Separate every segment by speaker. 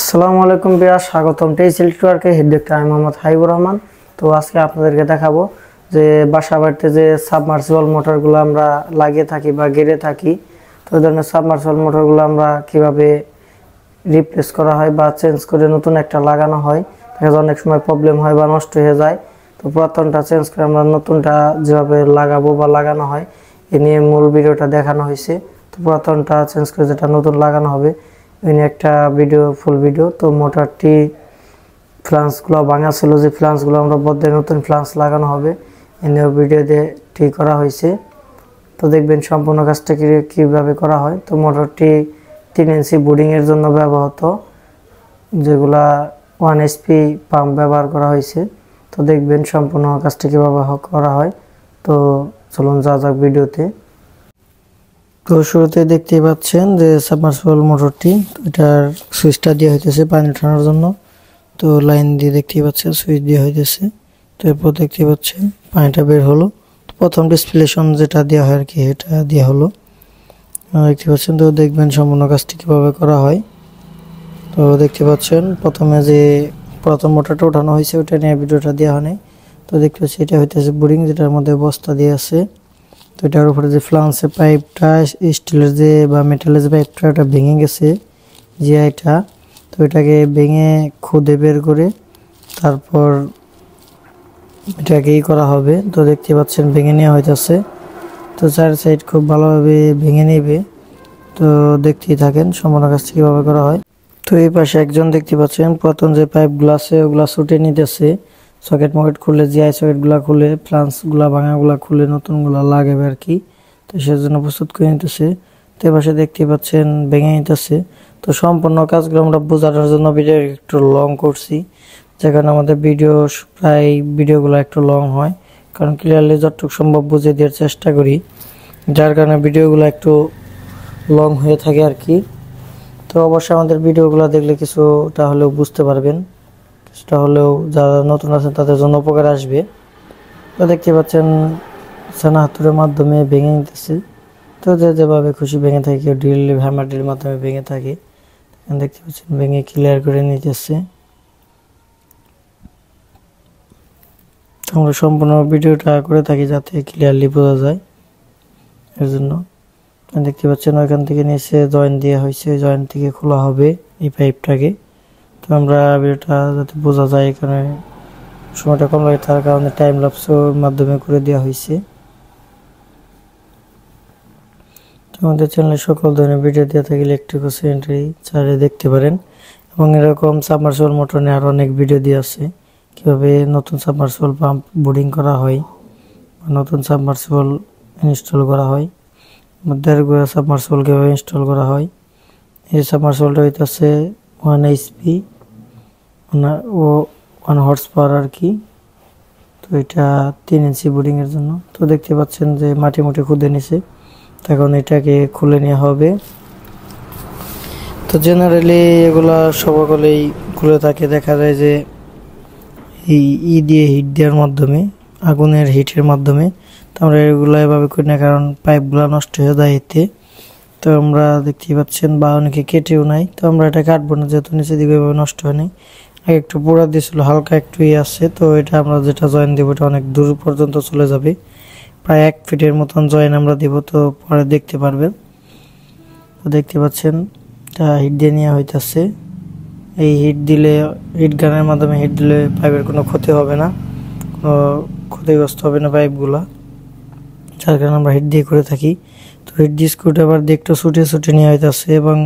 Speaker 1: আসসালামু আলাইকুম বিয়ার স্বাগতম টেইসিল টুয়ার্কে হেড ডক্টর আমি মোহাম্মদ হাবিবুর রহমান। তো আজকে আপনাদেরকে দেখাবো যে বাসা বাড়িতে যে সাবমার্সিবল মোটরগুলো আমরা লাগিয়ে থাকি বা গেড়ে থাকি, তো এই ধরনের সাবমার্সিবল মোটরগুলো আমরা কিভাবে রিপ্লেস করা হয় বা চেঞ্জ করে নতুন একটা লাগানো হয়। অনেক সময় প্রবলেম হয় বা নষ্ট হয়ে যায়, তো পুরাতনটা চেঞ্জ করে আমরা নতুনটা যেভাবে লাগাবো বা লাগানো হয় এ নিয়ে মূল ভিডিওটা দেখানো হয়েছে। তো পুরাতনটা চেঞ্জ করে যেটা নতুন লাগানো হবে এনে একটা ভিডিও, ফুল ভিডিও। তো মোটরটি ফ্লান্সগুলো ভাঙা ছিল, যে ফ্লান্সগুলো আমরা বদলে নতুন ফ্লান্স লাগানো হবে এনে ভিডিও দিয়ে ঠিক করা হয়েছে। তো দেখবেন সম্পূর্ণ কাজটা কীভাবে করা হয়। তো মোটরটি 3 ইঞ্চি বোর্ডিংয়ের জন্য ব্যবহৃত, যেগুলা 1 HP পাম্প ব্যবহার করা হয়েছে। তো দেখবেন সম্পূর্ণ কাজটা কীভাবে করা হয়। তো চলুন যাওয়া যাক ভিডিওতে। তো শুরুতে দেখতেই পাচ্ছেন যে সাবমার্সিবল মোটরটি, এটার সুইচটা দেওয়া হইতেছে পানি ওঠানোর জন্য। তো লাইন দিয়ে দেখতেই পাচ্ছেন সুইচ দেওয়া হইতেছে। তো এরপর দেখতে পাচ্ছেন পানিটা বের হলো। তো প্রথম ডিসপ্লেশন যেটা দেওয়া হয় আর কি, এটা দেওয়া হলো, দেখতে পাচ্ছেন। তো দেখবেন সম্পূর্ণ কাজটি কীভাবে করা হয়। তো দেখতে পাচ্ছেন প্রথমে যে প্রথম মোটরটা ওঠানো হয়েছে ওটা নিয়ে ভিডিওটা দেওয়া হয়নি। তো দেখতে পাচ্ছি এটা হইতেছে বোরিং, যেটার মধ্যে বস্তা দিয়ে আছে। তো এটার উপরে যে ফ্লান্সের পাইপটা, স্টিলের যে বা মেটালের যে পাইপটা, ওটা ভেঙে গেছে জিআইটা। তো এটাকে ভেঙে খুদে বের করে তারপর এটাকেই করা হবে। তো দেখতে পাচ্ছেন ভেঙে নেওয়া হইতেছে। তো চার সাইড খুব ভালোভাবে ভেঙে নেবে। তো দেখতেই থাকেন সম্পূর্ণ কাজটি কীভাবে করা হয়। তো এই পাশে একজন দেখতে পাচ্ছেন পুরাতন যে পাইপগুলো আছে ওগুলা ছুটে নিতেছে, সকেট মকেট খুলে জিআই সকেটগুলো খুলে ফ্লান্সগুলা ভাঙাগুলা খুলে নতুনগুলা লাগাবে আর কি। তো সেজন্য প্রস্তুত করে নিতেছে। তো এই পাশে দেখতে পাচ্ছেন ভেঙে নিতেছে। তো সম্পূর্ণ কাজগুলো আমরা বোঝানোর জন্য ভিডিও একটু লং করছি, যে কারণে আমাদের ভিডিওগুলো একটু লং হয়, কারণ ক্লিয়ারলি যতটুকু সম্ভব বুঝিয়ে দেওয়ার চেষ্টা করি, যার কারণে ভিডিওগুলো একটু লং হয়ে থাকে আর কি। তো অবশ্যই আমাদের ভিডিওগুলো দেখলে কিছুটা হলেও বুঝতে পারবেন, কিছুটা হলেও যারা নতুন আছেন তাদের জন্য উপকার আসবে। তো দেখতে পাচ্ছেন ছানা হাতুড়ের মাধ্যমে ভেঙে নিতেছে। তো যেভাবে খুশি ভেঙে থাকে, কেউ ড্রিল হ্যামার ড্রিল মাধ্যমে ভেঙে থাকে। দেখতে পাচ্ছেন ভেঙে ক্লিয়ার করে নিতেছে। আমরা সম্পূর্ণ ভিডিওটা করে থাকি যাতে ক্লিয়ারলি বোঝা যায়, এর জন্য। দেখতে পাচ্ছেন ওইখান থেকে নিচে জয়েন্ট দেওয়া হয়েছে, জয়েন্ট থেকে খোলা হবে এই পাইপটাকে। তো আমরা ভিডিওটা যাতে বোঝা যায় এখানে সময়টা কম লাগে, তার কারণে টাইম ল্যাপসের মাধ্যমে করে দেওয়া হয়েছে। তো আমাদের চ্যানেলে সকল ধরনের ভিডিও দেওয়া থাকে, ইলেকট্রিক্যাল সেকেন্ডারি চাইলে দেখতে পারেন। এবং এরকম সাবমার্সিবল মোটর নিয়ে আরও অনেক ভিডিও দেওয়া আছে, কীভাবে নতুন সাবমার্সিবল পাম্প বোর্ডিং করা হয় বা নতুন সাবমার্সিবল ইনস্টল করা হয়, দেড় সাবমার্সিবল কীভাবে ইনস্টল করা হয়। এই সাবমার্সিবলটা হইতেছে 1 HP ও 1 হর্স পাওয়ার আর কি। তো এটা 3 ইঞ্চি বোর্ডিংয়ের জন্য। তো দেখতে পাচ্ছেন যে মাটি মুটি খুদে নিছে, তখন এটাকে খুলে নেওয়া হবে। তো জেনারেলি এগুলা সকলেই খুলে থাকে, দেখা যায় যে এই দিয়ে হিট দেওয়ার মাধ্যমে, আগুনের হিটের মাধ্যমে। তো আমরা এগুলো এভাবে করি না, কারণ পাইপগুলো নষ্ট হয়ে যায় এতে। তো আমরা দেখতেই পাচ্ছেন বা অনেকে কেটেও নাই। তো আমরা এটা কাটবো না, যেহেতু নিচে দিকে এভাবে নষ্ট হয়নি। আগে একটু পোড়া দিয়েছিল, হালকা একটু আছে। তো এটা আমরা যেটা জয়েন দেবো এটা অনেক দূর পর্যন্ত চলে যাবে, প্রায় 1 ফিটের মতন জয়েন আমরা দিব। তো পরে দেখতে পারবেন। তো দেখতে পাচ্ছেন এটা হিট দিয়ে নেওয়া হইতেছে। এই হিট গানের মাধ্যমে হিট দিলে পাইপের কোনো ক্ষতি হবে না, কোনো ক্ষতিগ্রস্ত হবে না পাইপগুলা, যার কারণে আমরা হিট দিয়ে করে থাকি। তো হিট দিয়ে স্ক্রুড্রাইভার দিয়ে একটু ছুটে নেওয়া হইতেছে এবং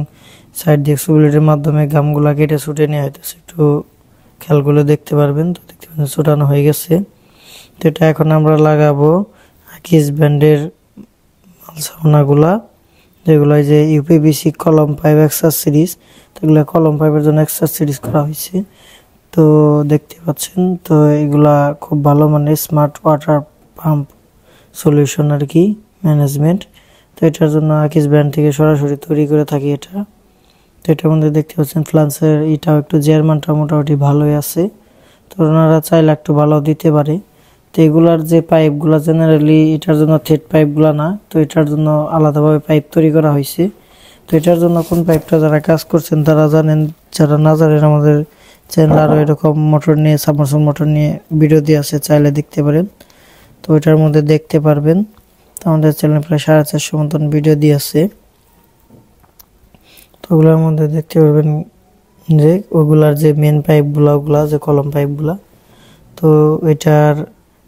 Speaker 1: সাইড দিয়ে সুবলেটের মাধ্যমে গামগুলা কেটে ছুটে নেওয়া হইতেছে, একটু খেয়াল করে দেখতে পারবেন। তো দেখতে পাচ্ছেন ছুটানো হয়ে গেছে। তো এটা এখন আমরা লাগাবো আকিস ব্র্যান্ডের মালসাওনাগুলা, যেগুলো যে ইউপিভিসি কলম পাইপ এক্সাস সিরিজ। তো এগুলো কলম পাইপের জন্য এক্সাস সিরিজ করা হয়েছে। তো দেখতে পাচ্ছেন, তো এগুলা খুব ভালো মানের স্মার্ট ওয়াটার পাম্প সলিউশন আর কি, ম্যানেজমেন্ট। তো এটার জন্য আকিস ব্র্যান্ড থেকে সরাসরি তৈরি করে থাকি এটা। তো এটার মধ্যে দেখতে পাচ্ছেন ফ্লান্সের এটাও একটু জার্মানটা মোটামুটি ভালোই আছে। তো ওনারা চাইলে একটু ভালো দিতে পারে। তো এগুলার যে পাইপগুলো জেনারেলি এটার জন্য থ্রেড পাইপগুলো না, তো এটার জন্য আলাদাভাবে পাইপ তৈরি করা হয়েছে। তো এটার জন্য কোন পাইপটা যারা কাজ করছেন তারা জানেন, যারা না জানেন আমাদের চ্যানেল আরও এরকম মোটর নিয়ে সাবমার্সিবল মোটর নিয়ে ভিডিও দিয়ে আছে, চাইলে দেখতে পারেন। তো এটার মধ্যে দেখতে পারবেন তো আমাদের চ্যানেলে প্রায় 450 মতন ভিডিও দিয়ে আছে। তো ওগুলোর মধ্যে দেখতে পারবেন যে ওগুলার যে মেন পাইপগুলো, ওগুলা যে কলম পাইপগুলা, তো এটার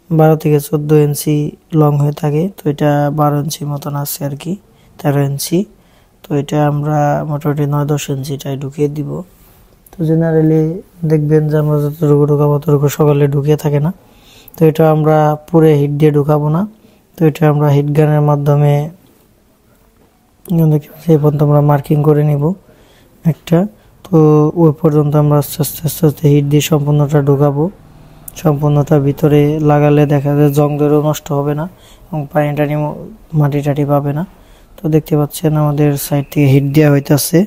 Speaker 1: 12 থেকে 14 ইঞ্চি লং হয়ে থাকে। তো এটা 12 ইঞ্চি মতন আছে আর কি, 13 ইঞ্চি। তো এটা আমরা মোটামুটি 9-10 ইঞ্চিটাই ঢুকিয়ে দিব। তো জেনারেলি দেখবেন যে আমরা যতটুকু ঢুকাবো ততটুকু সকালে ঢুকিয়ে থাকে না। তো এটা আমরা পুরো হিট দিয়ে ঢুকাবো না, তো এটা আমরা হিট গানের মাধ্যমে এই পর্যন্ত আমরা মার্কিং করে নিব একটা। তো ওই পর্যন্ত আমরা আস্তে আস্তে আস্তে আস্তে হিট দিয়ে সম্পূর্ণটা ঢুকাবো। সম্পূর্ণটা ভিতরে লাগালে দেখা যায় জং ধরেও নষ্ট হবে না এবং পানি টানি মাটি টাটি পাবে না। তো দেখতে পাচ্ছেন আমাদের সাইড থেকে হিট দেওয়া হইতেছে।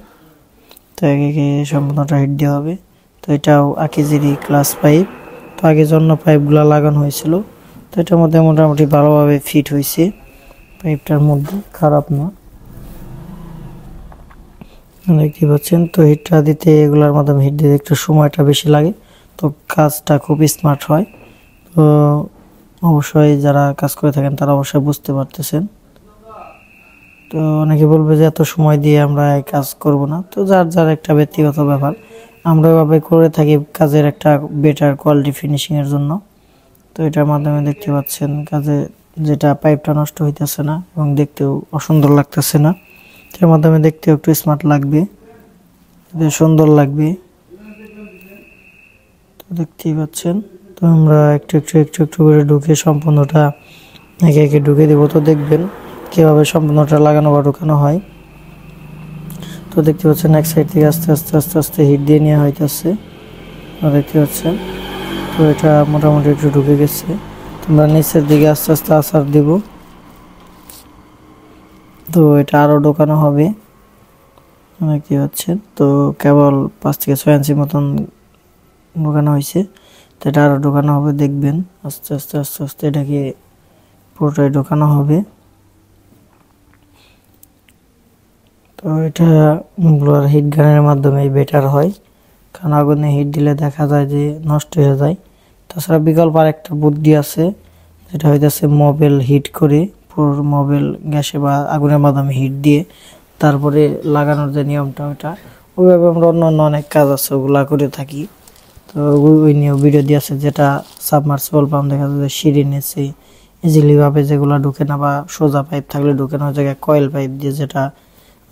Speaker 1: তো একে সম্পূর্ণটা হিট দেওয়া হবে। তো এটাও আকিজিরি ক্লাস পাইপ। তো আগে জন্য পাইপগুলো লাগানো হয়েছিল, তো এটার মধ্যে মোটামুটি ভালোভাবে ফিট হয়েছে, পাইপটার মধ্যে খারাপ না, দেখতে পাচ্ছেন। তো হিটটা দিতে এগুলোর মাধ্যমে হিট দিতে একটু সময়টা বেশি লাগে, তো কাজটা খুব স্মার্ট হয়। তো অবশ্যই যারা কাজ করে থাকেন তারা অবশ্যই বুঝতে পারতেছেন। তো অনেকে বলবে যে এত সময় দিয়ে আমরা এই কাজ করব না, তো যার যার একটা ব্যক্তিগত ব্যাপার। আমরা এভাবে করে থাকি কাজের একটা বেটার কোয়ালিটি ফিনিশিং এর জন্য। তো এটার মাধ্যমে দেখতে পাচ্ছেন কাজে যেটা পাইপটা নষ্ট হইতেছে না এবং দেখতেও অসুন্দর লাগতেছে না। এর মাধ্যমে দেখতেও একটু স্মার্ট লাগবে, সুন্দর লাগবে। তো দেখতেই পাচ্ছেন। তো আমরা একটু একটু একটু একটু করে ঢুকে সম্পূর্ণটা একে একে ঢুকে দেবো। তো দেখবেন কিভাবে সম্পূর্ণটা লাগানো বা ঢুকানো হয়। তো দেখতে পাচ্ছেন এক সাইড থেকে আস্তে আস্তে আস্তে আস্তে হিট দিয়ে নেওয়া হইতেছে, দেখতে পাচ্ছেন। তো এটা মোটামুটি একটু ঢুকে গেছে। তোমরা নিচের দিকে আস্তে আস্তে আসার দিব। তো এটা আরও ঢোকানো হবে, দেখতে পাচ্ছেন। তো কেবল 5 থেকে 6 ইঞ্চি মতন ঢোকানো হয়েছে, তো এটা আরও ঢোকানো হবে। দেখবেন আস্তে আস্তে আস্তে আস্তে এটাকে পুরোটাই ঢোকানো হবে। তো এটা ব্লোয়ার হিট গানের মাধ্যমে বেটার হয়, কারণ আগুনে হিট দিলে দেখা যায় যে নষ্ট হয়ে যায়। তাছাড়া বিকল্প আরেকটা বুদ্ধি আছে, যেটা হইতেছে মোবাইল হিট করে, পুরো মোবাইল গ্যাসে বা আগুনের মাধ্যমে হিট দিয়ে তারপরে লাগানোর যে নিয়মটা, ওটা ওইভাবে আমরা অন্য অন্য অনেক কাজ আছে ওগুলা করে থাকি। তো ওই নিয়েও ভিডিও দিয়েছে, যেটা সাবমার্সিবল পাম্প দেখা যায় সিঁড়ি নিচে ইজিলি ভাবে যেগুলো ঢুকে না, বা সোজা পাইপ থাকলে ঢুকে না, ওই জায়গায় কয়েল পাইপ দিয়ে যেটা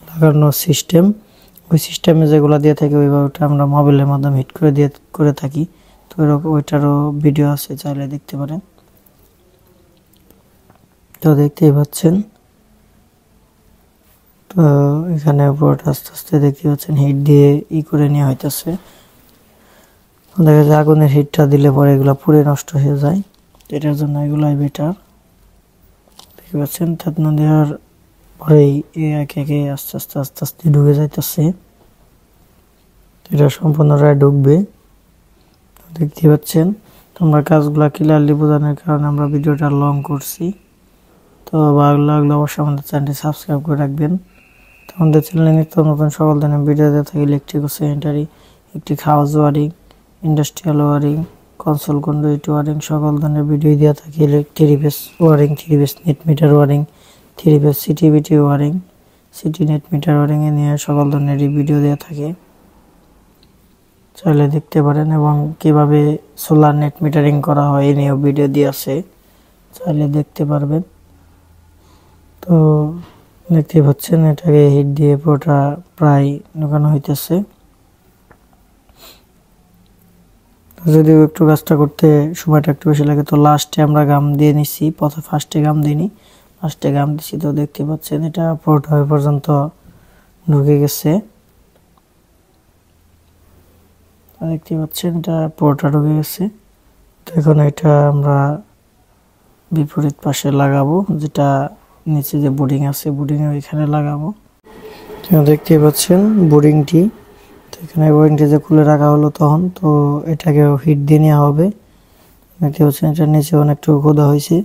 Speaker 1: লাগানোর সিস্টেম, ওই সিস্টেমে যেগুলো দিয়ে থাকি ওইভাবে আমরা মোবাইলের মাধ্যমে হিট করে দিয়ে করে থাকি। তো ওইটারও ভিডিও আছে, চাইলে দেখতে পারেন। তো দেখতেই পাচ্ছেন। তো এখানে পুরোটা আস্তে আস্তে দেখতে পাচ্ছেন হিট দিয়ে করে নেওয়া হইতেছে। দেখা যায় আগুনের হিটটা দিলে পরে এগুলো পুড়ে নষ্ট হয়ে যায়, এটার জন্য এগুলাই বেটার, দেখতে পাচ্ছেন। থেতনা দেওয়ার পরেই একে একে আস্তে আস্তে আস্তে আস্তে ঢুকে যাইতেছে, এটা সম্পূর্ণটাই ঢুকবে, দেখতে পাচ্ছেন। তোমরা কাজগুলা ক্লিয়ারলি বোঝানোর কারণে আমরা ভিডিওটা লং করছি। তো ভালো লাগলে অবশ্যই আমাদের চ্যানেলটি সাবস্ক্রাইব করে রাখবেন। তো আমাদের চ্যানেলে নিত্য নতুন সকল ধরনের ভিডিও দিয়ে থাকে, ইলেকট্রিক ও sanitary, electric house wiring, industrial wiring, console conduit wiring, সকল ধরনের ভিডিও দেওয়া থাকে। Three phase wiring, three phase net meter wiring, three phase সিটিভিটি wiring, CT net meter wiring এ নিয়ে সকল ধরনের ভিডিও দেওয়া থাকে, চাইলে দেখতে পারেন। এবং কিভাবে সোলার নেট মিটারিং করা হয় এ নিয়েও ভিডিও দিয়ে আছে, চাইলে দেখতে পারবেন। তো দেখতে পাচ্ছেন এটাকে হিট দিয়ে পুরোটা প্রায় ঢোকানো হইতেছে। যদিও একটু কাজটা করতে সময়টা একটু বেশি লাগে, তো লাস্টে আমরা গাম দিয়ে নিছি, ফার্স্টে গাম দিইনি, লাস্টে গাম দিছি। তো দেখতে পাচ্ছেন এটা পুরোটা ওই পর্যন্ত ঢুকে গেছে, দেখতে পাচ্ছেন এটা পুরোটা ঢুকে গেছে। তো এখন এটা আমরা বিপরীত পাশে লাগাবো, যেটা নিচে যে বোর্ডিং আছে বোর্ডিং এর এখানে লাগাবো। দেখতে পাচ্ছেন বোর্ডিংটি, তো এখানে বোর্ডিংটি যে খুলে রাখা হলো তখন, তো এটাকে হিট দিয়ে নেওয়া হবে। দেখতে পাচ্ছেন এটা নিচে অনেকটুকু খোদা হয়েছে,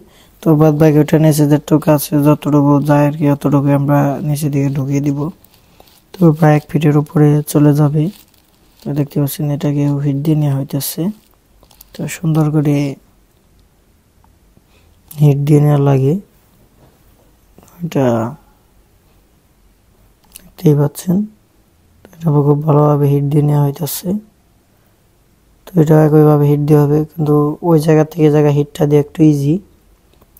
Speaker 1: তো বাদ বাকি ওটা নিচে যেটুকু আছে যতটুকু যায় আর কি অতটুকু আমরা নিচে দিকে ঢুকিয়ে দিব। তো প্রায় 1 ফিটের উপরে চলে যাবে। তো দেখতে পাচ্ছেন এটাকে হিট দিয়ে নেওয়া হইতেছে। তো সুন্দর করে হিট দিয়ে নেওয়া লাগে, এটা দেখতেই পাচ্ছেন। এটা খুব ভালোভাবে হিট দিয়ে নেওয়া হইতেছে। তো এটা একইভাবে হিট দিয়ে হবে, কিন্তু ওই জায়গা থেকে জায়গা হিটটা দিয়ে একটু ইজি,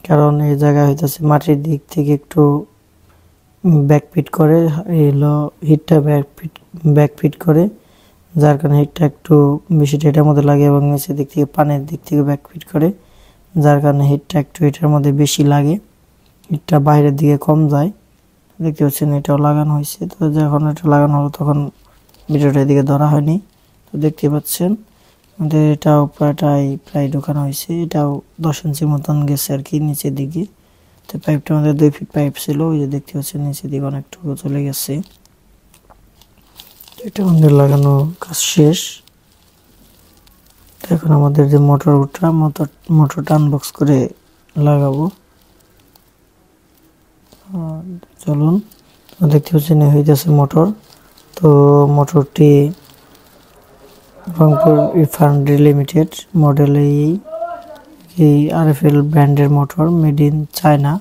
Speaker 1: কারণ এই জায়গা হইতেছে মাটির দিক থেকে একটু ব্যাকফিট করে, এলো হিটটা ব্যাকফিট করে, যার কারণে হিটটা একটু বেশি এটার মধ্যে লাগে, এবং নিচের দিক থেকে পানির দিক থেকে ব্যাকফিট করে, যার কারণে হিটটা একটু এটার মধ্যে বেশি লাগে, হিটটা বাইরের দিকে কম যায়। দেখতে পাচ্ছেন এটাও লাগানো হয়েছে। তো যখন এটা লাগানো হলো তখন ভিডিওটা এদিকে ধরা হয়নি। তো দেখতে পাচ্ছেন আমাদের এটাও প্রায় ঢোকানো হয়েছে। এটাও 10 ইঞ্চি মতন গেছে আর কি নিচের দিকে। তো পাইপটা আমাদের 2 ফিট পাইপ ছিল, ওই যে দেখতে পাচ্ছেন নিচের দিকে অনেকটুকু চলে গেছে। এটা আমাদের লাগানো কাজ শেষ। তো এখন আমাদের যে মোটরটা আনবক্স করে লাগাবো। চলুন, দেখতে পাচ্ছেন হয়ে যাচ্ছে মোটর। তো মোটরটি রংপুর রিফাইনারি লিমিটেড মডেল, এই আরএফএল ব্র্যান্ডের motor, made in China,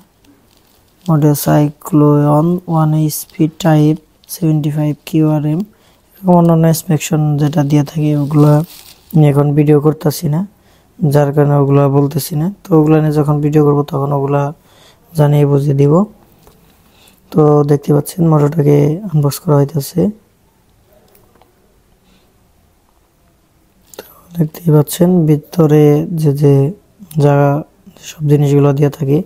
Speaker 1: model cyclone 1 speed type 75 QRM। এরকম অন্যান্য ইন্সপেকশন যেটা দিয়ে থাকে ওগুলো আমি এখন ভিডিও করতেছি না, যার কারণে ওগুলো বলতেছি না। তো ওগুলো নিয়ে যখন ভিডিও করব তখন ওগুলা জানিয়ে বুঝিয়ে দিব। তো দেখতে পাচ্ছেন মোটরটাকে আনবক্স করা হইতেছে। দেখতেই পাচ্ছেন ভিতরে যে জায়গা সব জিনিসগুলো দিয়ে থাকে,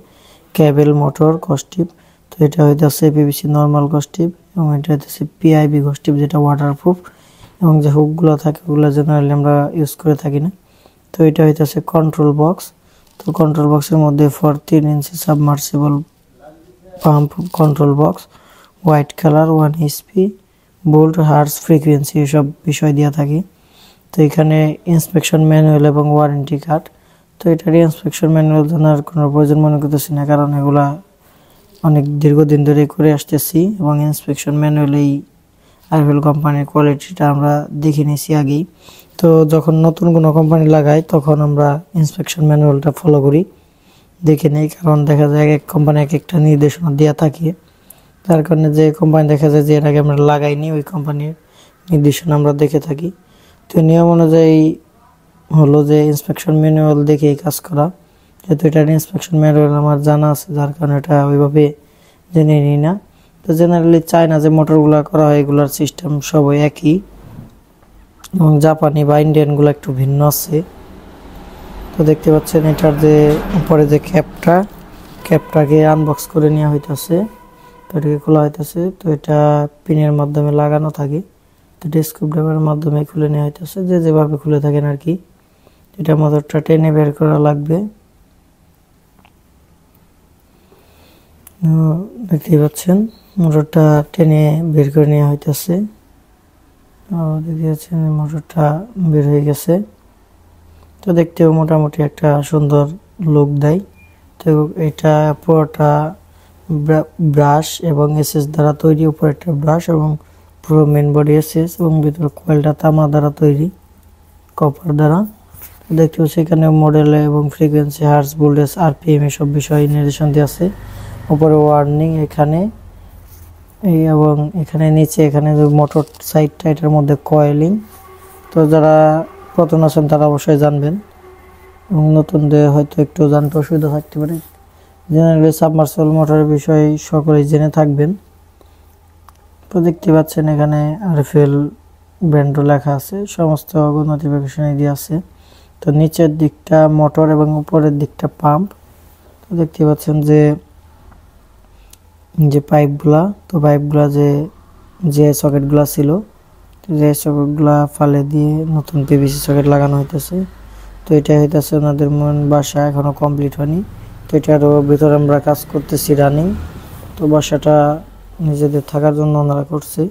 Speaker 1: কেবল, মোটর, কস্টিপ। তো এটা হইতেছে পিভিসি নরমাল কস্টিপ, এবং এটা হইতেছে পিআইবি কস্টিপ যেটা ওয়াটারপ্রুফ, এবং যে হুকগুলো থাকে ওগুলো জেনারেলি আমরা ইউজ করে থাকি না। তো এটা হইতেছে কন্ট্রোল বক্স। তো কন্ট্রোল বক্সের মধ্যে 14 inch submersible pump control box, white colour, 1 HP, volt, hertz, frequency এসব বিষয় দেওয়া থাকে। তো এখানে ইন্সপেকশন ম্যানুয়াল এবং ওয়ারেন্টি কার্ড। তো এটারই ইন্সপেকশন ম্যানুয়াল জানার কোনো প্রয়োজন মনে করতেছি না, কারণ এগুলা অনেক দীর্ঘদিন ধরে করে আসতেছি, এবং ইন্সপেকশন ম্যানুয়াল এই আরএফএল কোম্পানির কোয়ালিটিটা আমরা দেখে নিয়েছি আগেই। তো যখন নতুন কোনো কোম্পানি লাগাই তখন আমরা ইন্সপেকশন ম্যানুয়ালটা ফলো করি, দেখে নেই, কারণ দেখা যায় এক কোম্পানি এক একটা নির্দেশনা দেওয়া থাকে, যার কারণে যে কোম্পানি দেখা যায় যে এর আগে আমরা লাগাইনি ওই কোম্পানির নির্দেশনা আমরা দেখে থাকি। তো নিয়ম অনুযায়ী হলো যে ইন্সপেকশন ম্যানুয়াল দেখে কাজ করা, যেহেতু এটার ইন্সপেকশন ম্যানুয়াল আমার জানা আছে, যার কারণে এটা ওইভাবে জেনে নিই না। তো জেনারেলি চায়না যে মোটরগুলো করা হয় এগুলোর সিস্টেম সবই একই, এবং জাপানি বা ইন্ডিয়ানগুলো একটু ভিন্ন আছে। তো দেখতে পাচ্ছেন এটার যে উপরে যে ক্যাপটাকে আনবক্স করে নেওয়া হইতেছে, তো এটাকে খোলা হইতেছে। তো এটা পিনের মাধ্যমে লাগানো থাকে, তো এটা স্ক্রুড্রাইভারের মাধ্যমে খুলে নেওয়া হইতেছে, যেভাবে খুলে থাকেন আর কি। এটা মোটরটা টেনে বের করা লাগবে। দেখতেই পাচ্ছেন মোটরটা টেনে বের করে নেওয়া হইতেছে। দেখতে পাচ্ছেন মোটরটা বের হয়ে গেছে। তো দেখতেও মোটামুটি একটা সুন্দর লুক দেয়। তো এটা পুরোটা ব্রাশ এবং এসএস দ্বারা তৈরি, উপরে একটা ব্রাশ এবং পুরো মেন বডি এসএস, এবং ভিতরে কয়েলটা তামা দ্বারা তৈরি, কপার দ্বারা। দেখতে পাচ্ছি এখানে মডেল এবং ফ্রিকোয়েন্সি, হার্জ, ভোল্টেজ, আরপিএম এসব বিষয় নির্দেশন দিয়ে আছে। উপরে ওয়ার্নিং এখানে, এবং এখানে নিচে এখানে মোটর সাইডটা, এটার মধ্যে কয়েলিং। তো যারা প্রথম আছেন তারা অবশ্যই জানবেন, এবং নতুনদের হয়তো একটু জানতে অসুবিধা থাকতে পারে। জেনারেলি সাবমার্সিবল মোটরের বিষয়ে সকলেই জেনে থাকবেন। তো দেখতে পাচ্ছেন এখানে আরএফএল ব্র্যান্ডও লেখা আছে, সমস্ত নোটিফিকেশন দিয়ে আছে। তো নিচের দিকটা মোটর এবং উপরের দিকটা পাম্প। তো দেখতে পাচ্ছেন যে পাইপগুলা, তো পাইপগুলা যে সকেটগুলা ছিল, যে সকেটগুলা ফালে দিয়ে নতুন পিভিসি সকেট লাগানো হইতেছে। তো এটা হইতেছে ওনাদের বাসা, এখনো কমপ্লিট হয়নি। তো এটারও ভিতরে আমরা কাজ করতেছি রানিং। তো বাসাটা নিজেদের থাকার জন্য ওনারা করছে।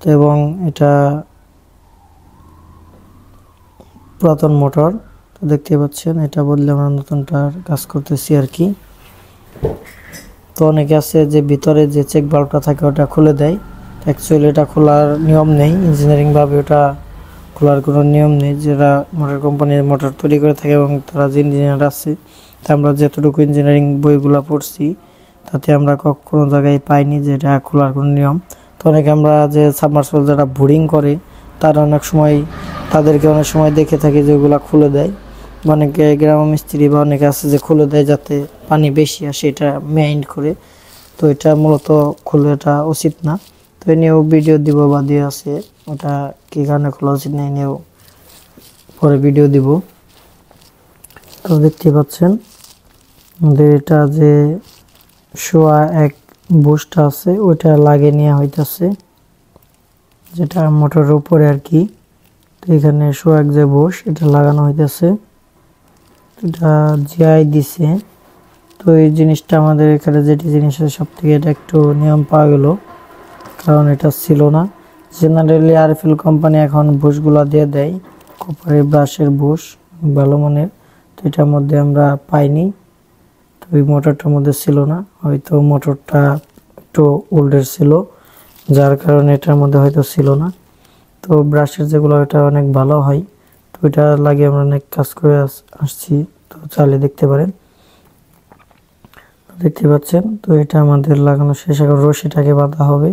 Speaker 1: তো এবং এটা পুরাতন মোটর, তো দেখতে পাচ্ছেন এটা বদলে আমরা নতুনটার কাজ করতেছি আর কি। তো অনেকে আছে যে ভিতরে যে চেক বাল্বটা থাকে ওটা খুলে দেয়, তো অ্যাকচুয়ালি এটা খোলার নিয়ম নেই, ইঞ্জিনিয়ারিং ভাবে ওটা খোলার কোনো নিয়ম নেই। যারা মোটর কোম্পানির মোটর তৈরি করে থাকে এবং তারা যে ইঞ্জিনিয়ার আছে, তা আমরা যতটুকু ইঞ্জিনিয়ারিং বইগুলো পড়ছি তাতে আমরা কোনো জায়গায় পাইনি যে এটা খোলার কোনো নিয়ম। তো অনেকে আমরা যে সাবমার্সিবল যারা বোরিং করে তারা অনেক সময় তাদেরকে অনেক সময় দেখে থাকি যে ওগুলা খুলে দেয়। অনেকে গ্রাম মিস্ত্রি বা অনেকে আছে যে খুলে দেয় যাতে পানি বেশি আসে, এটা মেইন করে। তো এটা মূলত খুলে এটা উচিত না। তো এ নিয়েও ভিডিও দিব বা দিয়ে আছে, ওটা কী কারণে খোলা উচিত না, নিয়েও পরে ভিডিও দিব। তো দেখতে পাচ্ছেন আমাদের এটা যে শোয়া এক বুশটা আছে ওইটা লাগিয়ে নেওয়া হইতেছে, যেটা মোটরের উপরে আর কি। তো এখানে শোয়া এক যে বুশ এটা লাগানো হইতেছে, এটা জিআই দিছে। তো এই জিনিসটা আমাদের এখানে যেটি জিনিস আছে সব থেকে এটা একটু নিয়ম পাওয়া গেল, কারণ এটা ছিল না। জেনারেলি আরএফএল কোম্পানি এখন বুশগুলো দিয়ে দেয়, কপারের ব্রাশের বুশ ভালো মানের। তো এটার মধ্যে আমরা পাইনি, তো ওই মোটরটার মধ্যে ছিল না, হয়তো মোটরটা একটু ওল্ডের ছিল যার কারণে এটার মধ্যে হয়তো ছিল না। তো ব্রাশের যেগুলো এটা অনেক ভালো হয়, তো এটা লাগিয়ে আমরা অনেক কাজ করে আসছি। তো চালিয়ে দেখতে পারেন, দেখতে পাচ্ছেন। তো এটা আমাদের লাগানো শেষ, এখন রশিটাকে বাঁধা হবে।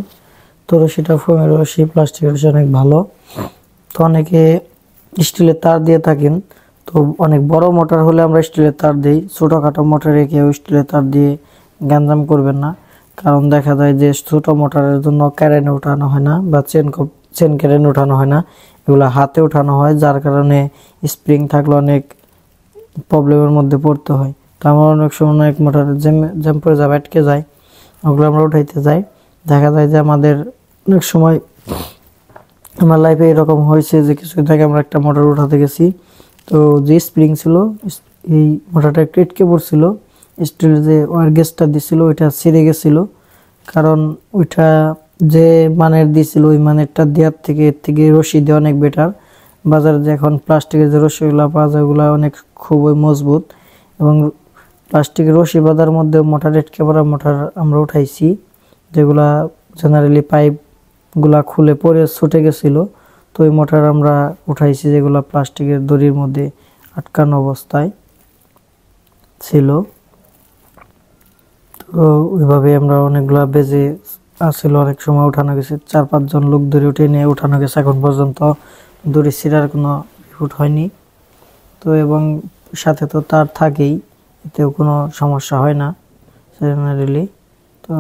Speaker 1: তো রশিটা ফোমের রশি, প্লাস্টিকের রশি অনেক ভালো। তো অনেকে স্টিলের তার দিয়ে থাকেন, তো অনেক বড় মোটর হলে আমরা স্টিলের তার দিই, ছোটোখাটো মোটরে কেউ স্টিলের তার দিয়ে গ্যাঞ্জাম করবেন না। কারণ দেখা যায় যে ছোটো মোটরের জন্য ক্যারেন উঠানো হয় না বা চেন ক্যারেন উঠানো হয় না, এগুলো হাতে উঠানো হয়, যার কারণে স্প্রিং থাকলে অনেক প্রবলেমের মধ্যে পড়তে হয়। তো আমরা অনেক সময় অনেক মোটর জ্যাম পরে যায়, আটকে যায়, ওগুলো আমরা উঠাইতে যাই। দেখা যায় যে আমাদের অনেক সময় আমার লাইফে এরকম হয়েছে যে কিছু থেকে আমরা একটা মোটর উঠাতে গেছি, তো যে স্প্রিং ছিল এই মোটরটা একটু আটকে পড়ছিল, স্টিলের যে ওয়ার গেজটা দিছিল ওইটা ছিঁড়ে গেছিলো। কারণ ওইটা যে মানের দিছিল ওই মানেরটা দেওয়ার থেকে এর থেকে রশি দেওয়া অনেক বেটার। বাজারে যে এখন প্লাস্টিকের যে রশিগুলো পাওয়া যায় ওগুলো অনেক খুবই মজবুত, এবং প্লাস্টিকের রশি বাঁধার মধ্যে মোটর আটকে পড়া মোটর আমরা উঠাইছি, যেগুলা জেনারেলি পাইপগুলা খুলে পরে ছুটে গেছিলো। তো ওই মোটর আমরা উঠাইছি যেগুলো প্লাস্টিকের দড়ির মধ্যে আটকানো অবস্থায় ছিল। তো ওইভাবে আমরা অনেকগুলা বেজে আসছিল, অনেক সময় উঠানো গেছে, 4-5 জন লোক ধরে উঠে নিয়ে উঠানো গেছে। এখন পর্যন্ত দড়ি ছিঁড়ার কোনো রিপোর্ট হয়নি। তো এবং সাথে তো তার থাকেই, এতেও কোনো সমস্যা হয় না জেনারেলি। তো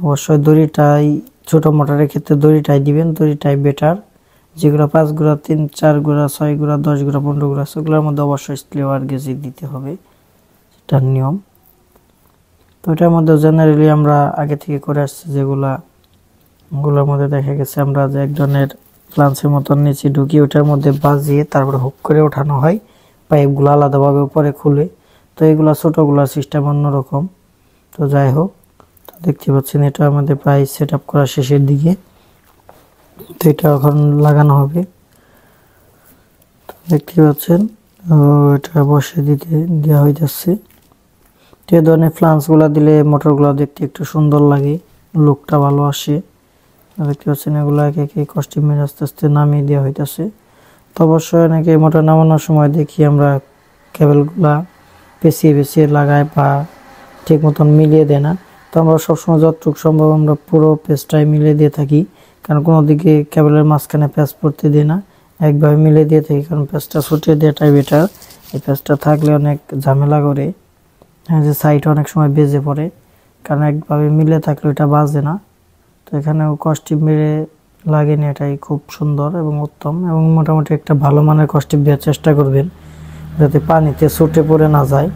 Speaker 1: অবশ্যই দড়িটাই ছোটো মোটরের ক্ষেত্রে দড়িটাই দিবেন, দড়িটাই বেটার। যেগুলো 5 গুঁড়া, 3-4 গুঁড়া, 6 গুঁড়া, 10 গুঁড়া, 15 গুঁড়া সেগুলোর মধ্যে অবশ্যই স্প্লেওয়ার গেজই দিতে হবে, সেটার নিয়ম। তো এটার মধ্যে জেনারেলি আমরা আগে থেকে করে আসছি, ওগুলোর মধ্যে দেখা গেছে আমরা যে এক ধরনের ফ্লান্সের মতন নিচে ঢুকি ওটার মধ্যে বাজিয়ে তারপরে হুক করে ওঠানো হয়, পাইপগুলো আলাদাভাবে উপরে খুলে। তো এগুলো ছোটোগুলোর সিস্টেম অন্যরকম। তো যাই হোক, তো দেখতে পাচ্ছেন এটা আমাদের প্রায় সেট আপ করা শেষের দিকে। তো এটা এখন লাগানো হবে, তো দেখতে পাচ্ছেন এটা বসে দেওয়া হইতেছে। তো এই ধরনের ফ্লান্সগুলো দিলে মোটরগুলো দেখতে একটু সুন্দর লাগে, লুকটা ভালো আসে। দেখতে পাচ্ছেন এগুলো একে একে কস্টিউম মেরে আস্তে আস্তে নামিয়ে দেওয়া হইতেছে। তো অবশ্যই অনেকে মোটর নামানোর সময় দেখি আমরা কেবলগুলা পেঁচিয়ে লাগায় বা ঠিক মতন মিলিয়ে দেয় না। তো আমরা সবসময় যতটুকু সম্ভব আমরা পুরো পেঁচটাই মিলিয়ে দিয়ে থাকি, কারণ কোনো দিকে কেবলের মাঝখানে পেঁচ পড়তে দিই না, একভাবে মিলিয়ে দিয়ে থাকি, কারণ পেঁচটা ছুটিয়ে দেওয়াটাই বেটার। এই পেঁচটা থাকলে অনেক ঝামেলা করে, হ্যাঁ, যে সাইড অনেক সময় বেজে পড়ে, কারণ একভাবে মিলে থাকলে ওটা বাজে না। তো এখানেও কস্টিউম মেরে লাগেনি, এটাই খুব সুন্দর এবং উত্তম, এবং মোটামুটি একটা ভালো মানের কস্টিউম দেওয়ার চেষ্টা করবেন যাতে পানিতে ছুটে পড়ে না যায়।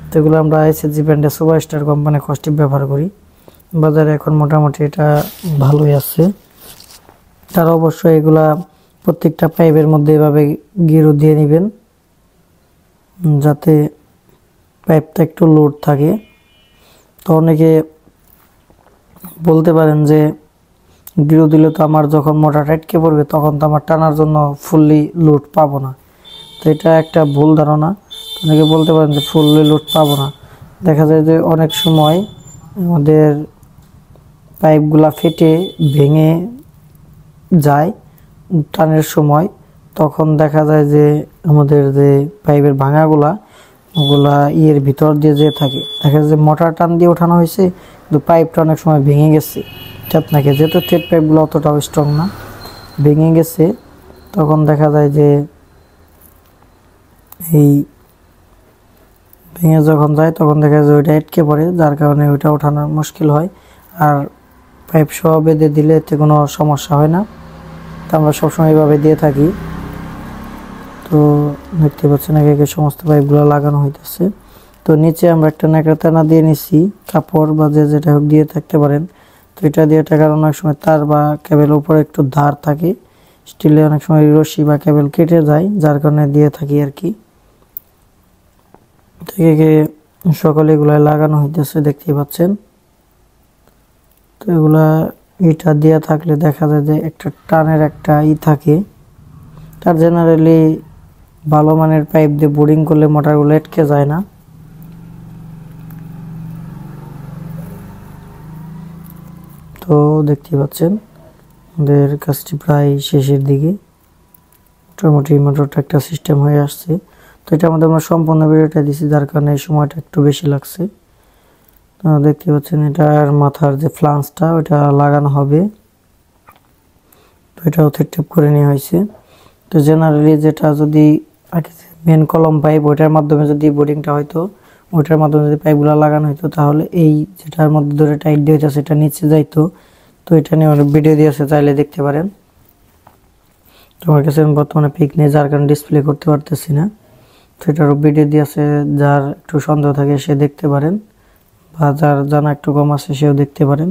Speaker 1: তো এগুলো আমরা এসএসজি ব্র্যান্ডের সুপারস্টার কোম্পানির কস্টিউম ব্যবহার করি, বাজারে এখন মোটামুটি এটা ভালোই আছে। তারা অবশ্যই এগুলা প্রত্যেকটা পাইপের মধ্যে এভাবে গিরু দিয়ে নেবেন যাতে পাইপটা একটু লোড থাকে। তো অনেকে বলতে পারেন যে গিরু দিলে তো আমার যখন মোটর আটকে পড়বে তখন তো আমার টানার জন্য ফুললি লোড পাবো না। তো এটা একটা ভুল ধারণা। অনেকে বলতে পারেন যে ফুললি লোড পাবো না, দেখা যায় যে অনেক সময় আমাদের পাইপগুলা ফেটে ভেঙে যায় টানের সময়, তখন দেখা যায় যে আমাদের যে পাইপের ভাঙাগুলা ওগুলা ইয়ের ভিতর দিয়ে যেয়ে থাকে। দেখা যায় যে মোটর টান দিয়ে ওঠানো হয়েছে কিন্তু পাইপটা অনেক সময় ভেঙে গেছে চেতনাকে, যেহেতু থ্রেড পাইপগুলো অতটাও স্ট্রং না, ভেঙে গেছে। তখন দেখা যায় যে এই ভেঙে যখন যায় তখন দেখা যায় ওইটা আটকে পড়ে, যার কারণে ওইটা ওঠানো মুশকিল হয়। আর পাইপ সহ বেঁধে দিলে এতে কোনো সমস্যা হয় না, তো আমরা সবসময় এইভাবে দিয়ে থাকি। তো দেখতে পাচ্ছেন একে সমস্ত পাইপগুলো লাগানো হইতেছে। তো নিচে আমরা একটা ন্যাকড়া দিয়ে নিচ্ছি, কাপড় বা যেটা হোক দিয়ে থাকতে পারেন। তো এটা দিয়ে টাকার অনেক সময় তার বা কেবল উপরে একটু ধার থাকে, স্টিলে অনেক সময় রশি বা কেবল কেটে যায়, যার কারণে দিয়ে থাকি আর কি। থেকে সকলে এগুলা লাগানো হইতেছে দেখতেই পাচ্ছেন। তো এগুলা এটা দিয়ে থাকলে দেখা যায় যে একটা টানের একটা থাকে। তার জেনারেলি ভালো মানের পাইপ দিয়ে বোরিং করলে মোটরগুলো আটকে যায় না। তো দেখতেই পাচ্ছেন আমাদের কাজটি প্রায় শেষের দিকে, মোটামুটি মোটরটা একটা সিস্টেম হয়ে আসছে। তো এটা আমরা সম্পূর্ণ ভিডিওটা দিছি, যার কারণে এই সময়টা একটু বেশি লাগছে। তো দেখতে পাচ্ছেন এটার মাথার যে ফ্লান্সটা ওইটা লাগানো হবে, তো এটাও থ্রেড করে নেওয়া হয়েছে। তো জেনারেলি যেটা যদি মেন কলম পাইপ ওইটার মাধ্যমে যদি বোরিংটা হয়তো ওইটার মাধ্যমে যদি পাইপগুলো লাগানো হতো, তাহলে এই যেটার মধ্যে ধরে টাইট দিয়ে হইতেছে সেটা নিচে যাইতো। তো এটা নিয়ে অনেক ভিডিও দিয়েছে, চাইলে দেখতে পারেন। তোমার কাছে বর্তমানে পিক নেই, যার কারণে ডিসপ্লে করতে পারতেছি না। সেটারও ভিডিও দিয়েছে, যার একটু সন্দেহ থাকে সে দেখতে পারেন, বা যার জানা একটু কম আছে সেও দেখতে পারেন।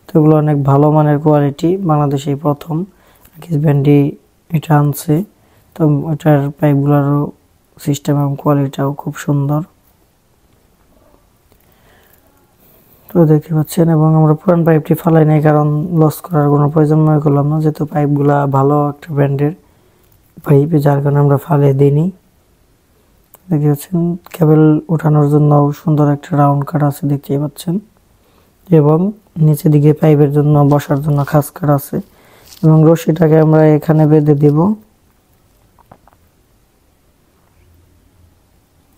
Speaker 1: তো এগুলো অনেক ভালো মানের কোয়ালিটি, বাংলাদেশেই প্রথম আকিস ব্যান্ডি এটা আনছে। তো এটার পাইপগুলোরও সিস্টেম এবং কোয়ালিটিটাও খুব সুন্দর। তো দেখতে পাচ্ছেন, এবং আমরা পুরান পাইপটি ফালাই নাই, কারণ লস করার কোনো প্রয়োজন মনে করলাম না, যেহেতু পাইপগুলা ভালো একটা ব্র্যান্ডের পাইপ, যার কারণে আমরা ফালে দিইনি। দেখতে পাচ্ছেন কেবল ওঠানোর জন্য সুন্দর একটা রাউন্ড কাট আছে দেখতেই পাচ্ছেন, এবং নিচে দিকে পাইপের জন্য বসার জন্য খাস কাট আছে, এবং রশিটাকে আমরা এখানে বেঁধে দেব।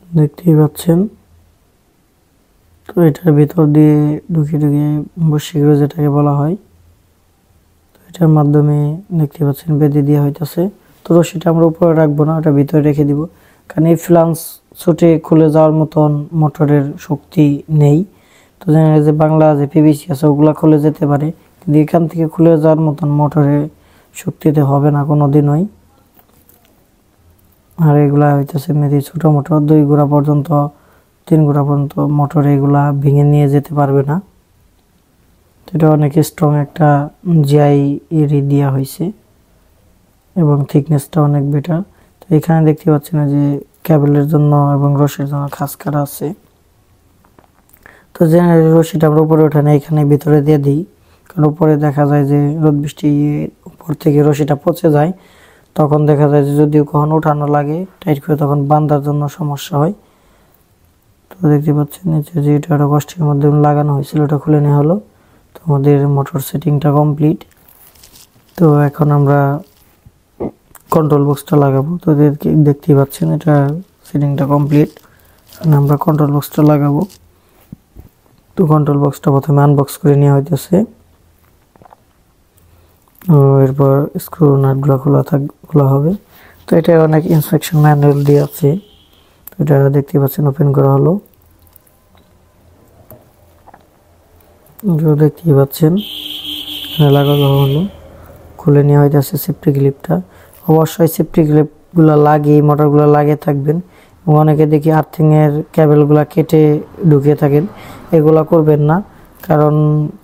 Speaker 1: দেখতেই পাচ্ছেন। তো এটার ভিতর দিয়ে ঢুকিয়ে বসিগুলো যেটাকে বলা হয়, তো এটার মাধ্যমে দেখতে পাচ্ছেন বেঁধে দেওয়া হইতেছে। তো রশিটা আমরা উপরে রাখবো না, ওটা ভিতরে রেখে দিব, কারণ এই ফ্লান্স ছুটে খুলে যাওয়ার মতন মোটরের শক্তি নেই। তো জানা যে বাংলা যে পিভিসি আছে ওগুলা খুলে যেতে পারে, কিন্তু এখান থেকে খুলে যাওয়ার মতন মোটরের শক্তিতে হবে না কোনোদিনই। আর এগুলা হইতেছে মেয়েদি ছোটো মোটর, 2 গোড়া পর্যন্ত 3 গোড়া পর্যন্ত মোটর, এগুলা ভেঙে নিয়ে যেতে পারবে না। এটা অনেক স্ট্রং একটা জিআই এর দেওয়া হয়েছে, এবং থিকনেসটা অনেক বেটার। তো এখানে দেখতে পাচ্ছেন যে কেবলের জন্য এবং রশির জন্য খাস কাটা আছে। তো জেনারেলি রশিটা আমরা উপরে ওঠে না, এখানে ভিতরে দিয়ে দিই, কারণ উপরে দেখা যায় যে রোদ বৃষ্টি উপর থেকে রশিটা পচে যায়, তখন দেখা যায় যে যদি কখনো উঠানো লাগে টাইট করে, তখন বাঁধার জন্য সমস্যা হয়। তো দেখতে পাচ্ছেন নিচে যে এটা একটা কষ্টের মধ্যে লাগানো হয়েছিল ওটা খুলে নেওয়া হলো। তো আমাদের মোটর সেটিংটা কমপ্লিট। তো এখন আমরা কন্ট্রোল বক্সটা লাগাবো। তো দেখতেই পাচ্ছেন এটা সেটিংটা কমপ্লিট, আমরা কন্ট্রোল বক্সটা লাগাবো। তো কন্ট্রোল বক্সটা প্রথমে আনবক্স করে নেওয়া হইতেছে, এরপর স্ক্রু নাটগুলো খোলা হবে। তো এটা অনেক ইনস্ট্রাকশন ম্যানুয়াল দিয়ে আছে, তো এটা দেখতে পাচ্ছেন ওপেন করা হলো। দেখতেই পাচ্ছেন লাগানো হলো, খুলে নেওয়া হইতেছে সেফটি ক্লিপটা। অবশ্যই সেফটি ক্লিপগুলো লাগিয়ে মোটরগুলো লাগিয়ে থাকবেন, এবং অনেকে দেখি আর্থিংয়ের কেবলগুলো কেটে ঢুকিয়ে থাকেন, এগুলা করবেন না, কারণ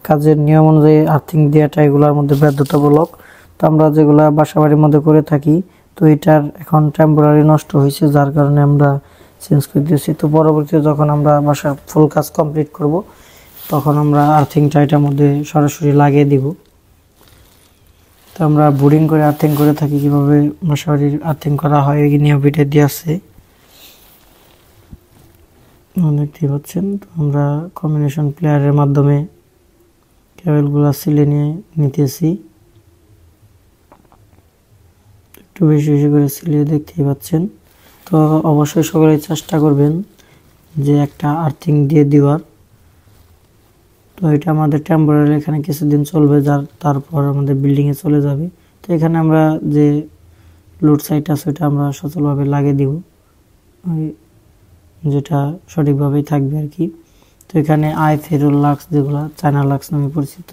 Speaker 1: কাজের নিয়ম অনুযায়ী আর্থিং দেওয়াটা এগুলোর মধ্যে বাধ্যতামূলক। তো আমরা যেগুলা বাসা বাড়ির মধ্যে করে থাকি, তো এটার এখন টেম্পোরারি নষ্ট হয়েছে, যার কারণে আমরা চেঞ্জ করে দিয়েছি। তো পরবর্তীতে যখন আমরা বাসার ফুল কাজ কমপ্লিট করব, তখন আমরা আর্থিংটা এটার মধ্যে সরাসরি লাগিয়ে দিব। তো আমরা বোরিং করে আর্থিং করে থাকি, কীভাবে বাসা বাড়ির আর্থিং করা হয় এই নিয়ে ভিডিও দিয়ে আছে, দেখতেই পাচ্ছেন। তো আমরা কম্বিনেশন প্লেয়ারের মাধ্যমে কেবলগুলো সিলে নিয়ে নিতেছি। একটু বেশি বেশি করে সিলিয়ে দেখতেই পাচ্ছেন। তো অবশ্যই সকলেই চেষ্টা করবেন যে একটা আর্থিং দিয়ে দেওয়ার। তো এটা আমাদের টেম্পোরারি এখানে কিছুদিন চলবে, তারপর আমাদের বিল্ডিংয়ে চলে যাবে। তো এখানে আমরা যে লোড সাইট আছে ওটা আমরা সচলভাবে লাগিয়ে দিব, যেটা সঠিকভাবেই থাকবে আর কি। তো এখানে ফেরুল লাক্স, যেগুলো চায়না লাক্স নামে পরিচিত,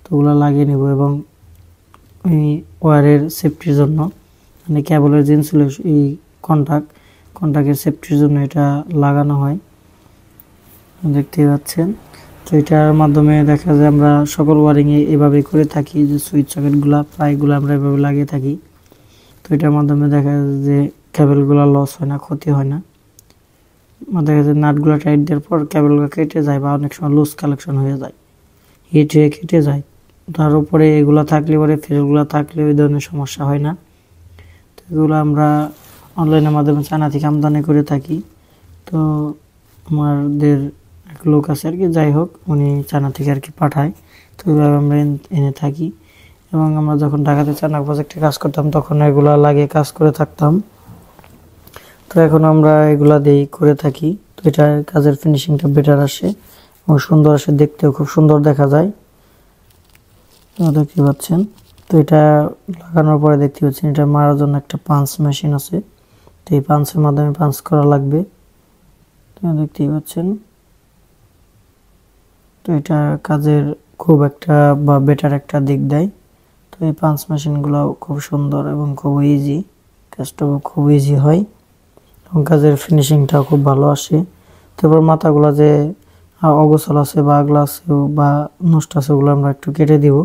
Speaker 1: তো ওগুলো লাগিয়ে নেব। এবং এই ওয়্যারের সেফটির জন্য, মানে কেবলের যে ইনসুলেশন, এই কন্টাক্টের সেফটির জন্য এটা লাগানো হয়, দেখতেই পাচ্ছেন। তো এটার মাধ্যমে দেখা যায় আমরা সকল ওয়ারিংয়ে এভাবে করে থাকি, যে সুইচ সকেটগুলো প্রায়গুলো আমরা এভাবে লাগিয়ে থাকি। তো এটার মাধ্যমে দেখা যায় যে কেবলগুলো লস হয় না, ক্ষতি হয় না। দেখা যায় নাটগুলো টাইট দেওয়ার পর কেবলগুলো কেটে যায়, বা অনেক সময় লুজ কালেকশন হয়ে যায়, হিট হয়ে কেটে যায়। তার উপরে এগুলো থাকলে পরে ফেরগুলো থাকলে ওই ধরনের সমস্যা হয় না। তো এগুলো আমরা অনলাইনের মাধ্যমে চায়না থেকে আমদানি করে থাকি। তো আমাদের এক লোক আছে আর কি, যাই হোক, উনি চায়না থেকে আর কি পাঠায়। তো এইভাবে আমরা এনে থাকি। এবং আমরা যখন ঢাকাতে চায়না প্রজেক্টে কাজ করতাম তখন এগুলা লাগিয়ে কাজ করে থাকতাম। তো এখন আমরা এগুলা দিয়েই করে থাকি। তো এটার কাজের ফিনিশিংটা বেটার আসে এবং সুন্দর আসে, দেখতেও খুব সুন্দর দেখা যায়, দেখতে পাচ্ছেন। তো এটা লাগানোর পরে দেখতে পাচ্ছেন এটা মারার জন্য একটা পাঞ্চ মেশিন আছে। তো এই পাঞ্চের মাধ্যমে পাঞ্চ করা লাগবে, দেখতেই পাচ্ছেন। তো এটা কাজের খুব একটা বা বেটার একটা দিক দেয়। তো এই পাঞ্চ মেশিনগুলো খুব সুন্দর এবং খুব ইজি, কাজটাও খুব ইজি হয় এবং কাজের ফিনিশিংটাও খুব ভালো আসে। তারপর মাথাগুলো যে অগোছাল আছে বা আগলা আছে বা নষ্ট আছে, ওগুলো আমরা একটু কেটে দিব।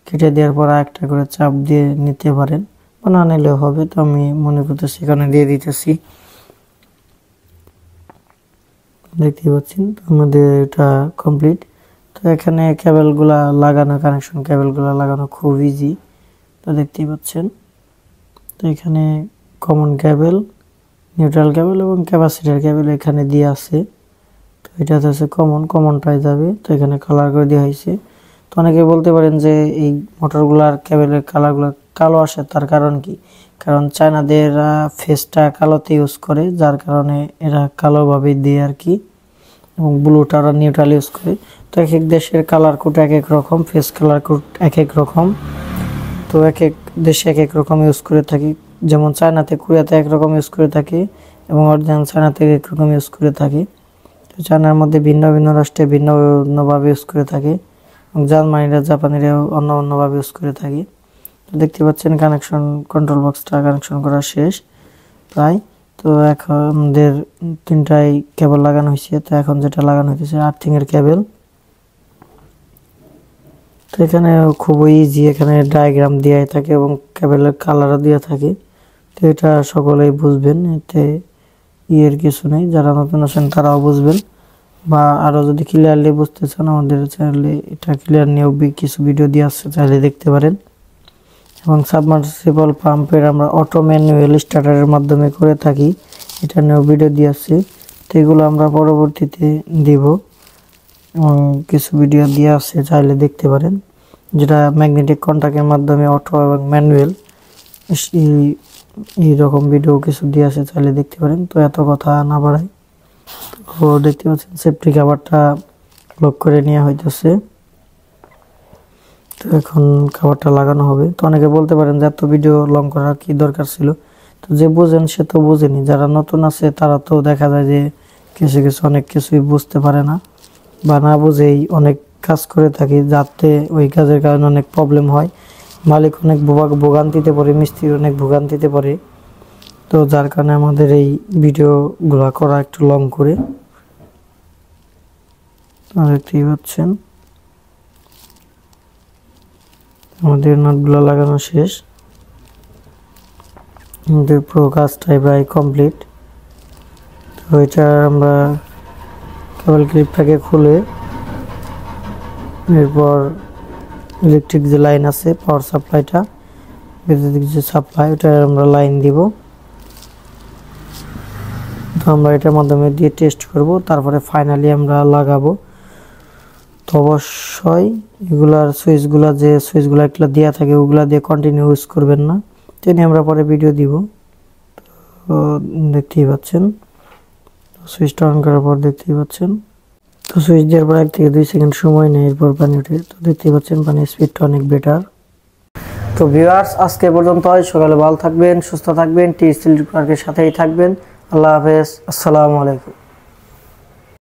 Speaker 1: কেটে দেওয়ার পর একটা করে চাপ দিয়ে নিতে পারেন, বা না নিলেও হবে। তো আমি মনে করতেছি এখানে দিয়ে দিতেছি, দেখতেই পাচ্ছেন। আমাদের এটা কমপ্লিট। তো এখানে কেবলগুলা লাগানো, কানেকশন কেবলগুলা লাগানো খুব ইজি, তো দেখতেই পাচ্ছেন। তো এখানে কমন কেবল, নিউট্রাল কেবল এবং ক্যাপাসিটর কেবল এখানে দিয়ে আছে। তো এটা হচ্ছে কমনটাই যাবে। তো এখানে কালার করে দেওয়া হয়েছে। তো অনেকে বলতে পারেন যে এই মোটরগুলার কেবলের কালারগুলো কালো আসে, তার কারণ কি? কারণ চায়নাদের ফেসটা কালোতে ইউজ করে, যার কারণে এরা কালোভাবে দিয়ে আর কি, এবং ব্লুটা ওরা নিউট্রাল ইউজ করে। তো এক এক দেশের কালার কোড এক এক রকম, ফেস কালার কোড এক এক রকম। তো এক এক দেশে এক এক রকম ইউজ করে থাকি। যেমন চায়নাতে, কোরিয়াতে একরকম ইউজ করে থাকি এবং অরিজিনাল চায়নাতে একরকম ইউজ করে থাকি। তো চায়নার মধ্যে ভিন্ন ভিন্ন রাষ্ট্রে ভিন্ন ভিন্নভাবে ইউজ করে থাকে, এবং জার্মানিরা জাপানিরাও অন্য অন্যভাবে ইউজ করে থাকি। তো দেখতে পাচ্ছেন কানেকশন, কন্ট্রোল বক্সটা কানেকশন করা শেষ প্রায়। তো এখন আমাদের 3টাই কেবল লাগানো হয়েছে। তো এখন যেটা লাগানো হয়েছে আর্থিং এর কেবল। তো এখানে খুবই ইজি, এখানে ডায়াগ্রাম দেওয়া থাকে এবং কেবলের কালারও দেওয়া থাকে। তো এটা সকলেই বুঝবেন, এতে কিছু নেই। যারা নতুন আছেন তারাও বুঝবেন, বা আরো যদি ক্লিয়ারলি বুঝতে চান আমাদের চ্যানেলে এটা ক্লিয়ার নিয়েও কিছু ভিডিও দিয়ে আসছে, চাইলে দেখতে পারেন। এবং সাবমার্সিবল পাম্পের আমরা অটো ম্যানুয়াল স্টার্টারের মাধ্যমে করে থাকি, এটা নিয়েও ভিডিও দিয়ে আসছে। তো এগুলো আমরা পরবর্তীতে দিব, এবং কিছু ভিডিও দিয়ে আসছে, চাইলে দেখতে পারেন। যেটা ম্যাগনেটিক কন্টাক্টের মাধ্যমে অটো এবং ম্যানুয়াল, এইরকম ভিডিও কিছু দিয়ে আসে, চাইলে দেখতে পারেন। তো এত কথা না বাড়াই, তো দেখতে পাচ্ছেন সেফটি কভারটা লক করে নেওয়া হইতেছে। তো এখন কভারটা লাগানো হবে। তো অনেকে বলতে পারেন যে এত ভিডিও লং করার কি দরকার ছিল? তো যে বোঝেন সে তো বোঝেনি, যারা নতুন আছে তারা তো দেখা যায় যে কিছু কিছু অনেক কিছুই বুঝতে পারে না, বা না বুঝেই অনেক কাজ করে থাকি, যাতে ওই কাজের কারণে অনেক প্রবলেম হয়, মালিক অনেক ভোগান্তিতে পড়ে, মিস্ত্রি অনেক ভোগান্তিতে পড়ে। তো যার কারণে আমাদের এই ভিডিওগুলো করা একটু লং করে। দেখতেই পাচ্ছেন আমাদের নাটগুলো লাগানো শেষ, আমাদের পুরো কাজটাই প্রায় কমপ্লিট। তো এটা আমরা কেবল ক্লিপটাকে খুলে, এরপর ইলেকট্রিক যে লাইন আছে, পাওয়ার সাপ্লাইটা, বিদ্যুৎ যে সাপ্লাই, ওটা আমরা লাইন দিব। তো আমরা এটার মাধ্যমে দিয়ে টেস্ট করব, তারপরে ফাইনালি আমরা লাগাবো। তো অবশ্যই এগুলার সুইচগুলো, যে সুইচগুলো একটা দেওয়া থাকে, ওগুলা দিয়ে কন্টিনিউ ইউজ করবেন না। তো এটা নিয়ে আমরা পরে ভিডিও দিব। তো দেখতেই পাচ্ছেন সুইচটা অন করার পর দেখতেই পাচ্ছেন, তো সুইচ দেওয়ার পর 1 থেকে 2 সেকেন্ড সময় নেয়, এরপর পানি ওঠে। তো দেখতেই পাচ্ছেন পানির স্পিডটা অনেক বেটার। তো ভিউয়ার্স, আজকে পর্যন্তই। সকালে ভালো থাকবেন, সুস্থ থাকবেন, টি স্টিল পার্কের সাথেই থাকবেন। আল্লাহ হাফেজ, আসসালামু আলাইকুম।